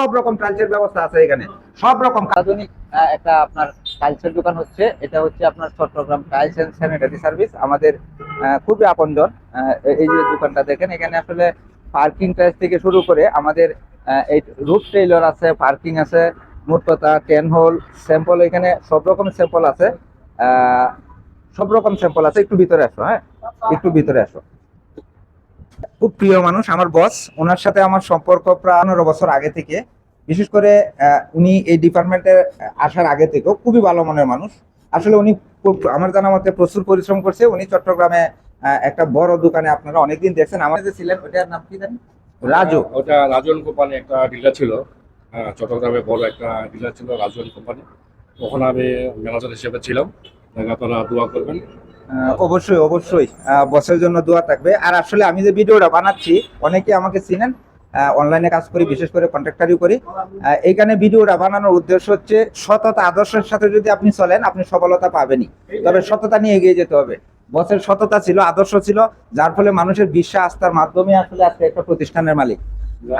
সব রকম টাইলসের ব্যবস্থা আছে এখানে, সব রকম আধুনিক একটা আপনার টাইলসের দোকান হচ্ছে, এটা হচ্ছে আপনার Chittagong tiles and sanitary service. আমাদের খুবই আপনজন। এই যে দোকানটা দেখেন, এখানে আসলে পার্কিং টাইলস থেকে শুরু করে আমাদের এই রুফ টেইলর আছে, পার্কিং আছে, মোট কথা টেন হোল স্যাম্পল, এখানে সব রকম স্যাম্পল আছে। সব রকম স্যাম্পল আছে। একটু ভিতরে আসো, হ্যাঁ একটু ভিতরে আসো। খুব প্রিয় মানুষ আমার বস, ওনার সাথে আমার সম্পর্ক প্রায় 15 বছর আগে থেকে। বিশেষ করে উনি এই ডিপার্টমেন্টে আসার আগে থেকেও খুবই ভালো মনের মানুষ। আসলে উনি আমার জানা মতে প্রচুর পরিশ্রম করছে। উনি চট্টগ্রামে একটা বড় দোকানে, আপনারা অনেকদিন দেখছেন, আমার যে ছিলেন ওটার নাম কি জানেন, রাজু। ওটা রাজন কোম্পানি একটা ডিলার ছিল, চট্টগ্রামে বড় একটা ডিলার ছিল রাজন কোম্পানি। তখন আমি ম্যানেজার হিসেবে ছিলাম। আপনারা দোয়া করবেন। অবশ্যই অবশ্যই বসের জন্য দোয়া থাকবে। আর আসলে আমি যে ভিডিওটা বানাচ্ছি, অনেকে আমাকে চিনেন, অনলাইনে কাজ করি, বিশেষ করে কন্ট্রাক্টারিও করি। এইখানে ভিডিওটা বানানোর উদ্দেশ্য হচ্ছে সততা আদর্শের সাথে যদি আপনি চলেন, আপনি সফলতা পাবেনই, তবে সততা নিয়ে এগিয়ে যেতে হবে। বসের সততা ছিল, আদর্শ ছিল, যার ফলে মানুষের বিশ্বাস আস্থার মাধ্যমে আসলে আজকে একটা প্রতিষ্ঠানের মালিক।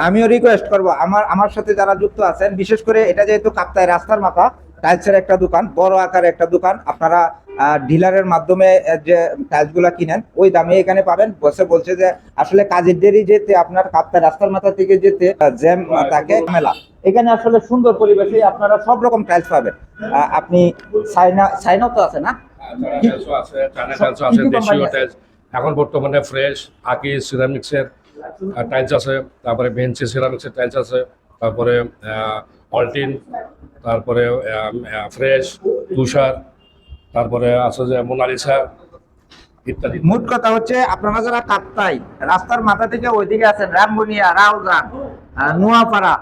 আমিও রিকোয়েস্ট করব আমার সাথে যারা যুক্ত আছেন, বিশেষ করে এটা যেহেতু কাপ্তাই রাস্তার মাথা, টাইলসের একটা দোকান, বড় আকারে একটা দোকান, আপনারা ডিলারের মাধ্যমে যে টাইলস গুলা কিনেন ওই দামে এখানে পাবেন। বসে বলছে যে আসলে কাজের দেরি যেতে, আপনার কাপ্তাই রাস্তার মাথা থেকে যেতে জ্যাম থাকে, মেলা। এখানে আসলে সুন্দর পরিবেশে আপনারা সব রকম টাইলস পাবেন। আপনি সাইনাও তো আছে না, এখন বর্তমানে ফ্রেশ আকি সিরামিক্সের টাইলস আছে, তারপরে বেঞ্চি সিরামিক্সের টাইলস আছে, তারপরে অল্টিন, তারপরে ফ্রেশ তুষার, তারপরে আছে যে মোনালিসা ইত্যাদি। মোট কথা হচ্ছে আপনারা যারা কাপ্তাই রাস্তার মাথা থেকে ওইদিকে আছেন, রামবনিয়া, রাউজান, নোয়াপাড়া,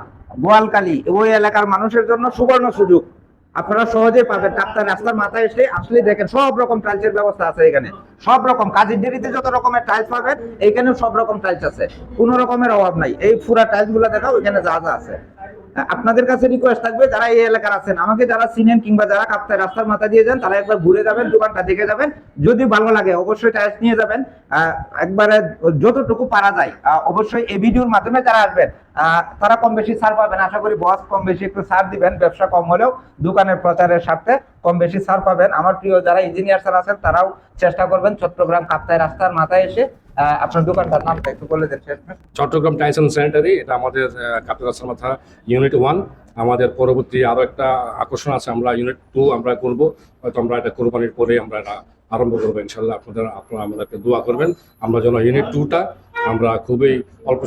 বোয়ালকালী, ওই এলাকার মানুষের জন্য সুবর্ণ সুযোগ। আপনারা সহজেই পাবেন। কাপ্তাই রাস্তার মাথায় আসলে দেখেন সব রকম টাইলসের ব্যবস্থা আছে এখানে, সব রকম। কাজের দেরিতে যত রকমের টাইলস পাবেন এখানেও সব রকম টাইলস আছে, কোনো রকমের অভাব নাই। এই পুরা টাইলস গুলা দেখাও, এখানে যা যা আছে। আপনাদের কাছে রিকোয়েস্ট থাকবে, যারা এই এলাকার আছেন, আমাকে যারা চিনেন কিংবা যারা কাপ্তাই রাস্তার মাথা দিয়ে যান, তারা একবার ঘুরে যাবেন, দোকানটা দেখে যাবেন। যদি ভালো লাগে অবশ্যই টাইলস নিয়ে যাবেন। একবারে যতটুকু পারা যায় অবশ্যই এই ভিডিওর মাধ্যমে যারা আসবেন তারা কম বেশি ছাড় পাবেন। আশা করি বস কম বেশি একটু ছাড় দিবেন, ব্যবসা কম হলেও দোকানের প্রচারের স্বার্থে কম বেশি ছাড় পাবেন। আমার প্রিয় যারা ইঞ্জিনিয়ার স্যার আছেন, তারাও চেষ্টা করবেন চট্টগ্রাম কাপ্তাই রাস্তার মাথায় এসে। আপনার দোকানটার নামটা একটু বলে দেন। চট্টগ্রাম টাইলস এন্ড স্যানিটারি, এটা আমাদের কাপ্তাই রাস্তার মাথা ইউনিট 1। আমাদের পরবর্তী আরো একটা আকর্ষণ আছে, আমরা ইউনিট 2 আমরা করব, হয়তো আমরা এটা কোরবানির পরে আমরা এটা আরম্ভ করবো ইনশাল্লাহ। আপনারা আমাদেরকে দোয়া করবেন, আমরা যেন ইউনিট 2টা আমরা খুবই অল্প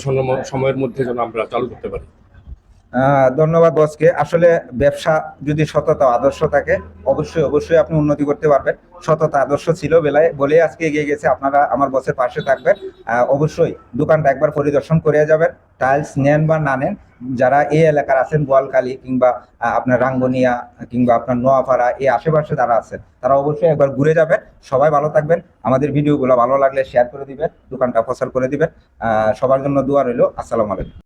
সময়ের মধ্যে যেন আমরা চালু করতে পারি। ধন্যবাদ বসকে। আসলে ব্যবসা যদি সততা আদর্শ থাকে, অবশ্যই অবশ্যই আপনি উন্নতি করতে পারবেন। সততা আদর্শ ছিল বলে আজকে এগিয়ে গেছে। আপনারা আমার বসের পাশে থাকবেন। অবশ্যই দোকানটা একবার পরিদর্শন করে যাবেন। টাইলস নেন বা না নেন, যারা এই এলাকার আছেন, বোয়ালকালী কিংবা আপনার রাঙ্গুনিয়া কিংবা আপনার নোয়াপাড়া, এই আশেপাশে যারা আছেন, তারা অবশ্যই একবার ঘুরে যাবেন। সবাই ভালো থাকবেন। আমাদের ভিডিওগুলো ভালো লাগলে শেয়ার করে দিবেন, দোকানটা প্রচার করে দিবেন। সবার জন্য দোয়া রইল। আসসালামু আলাইকুম।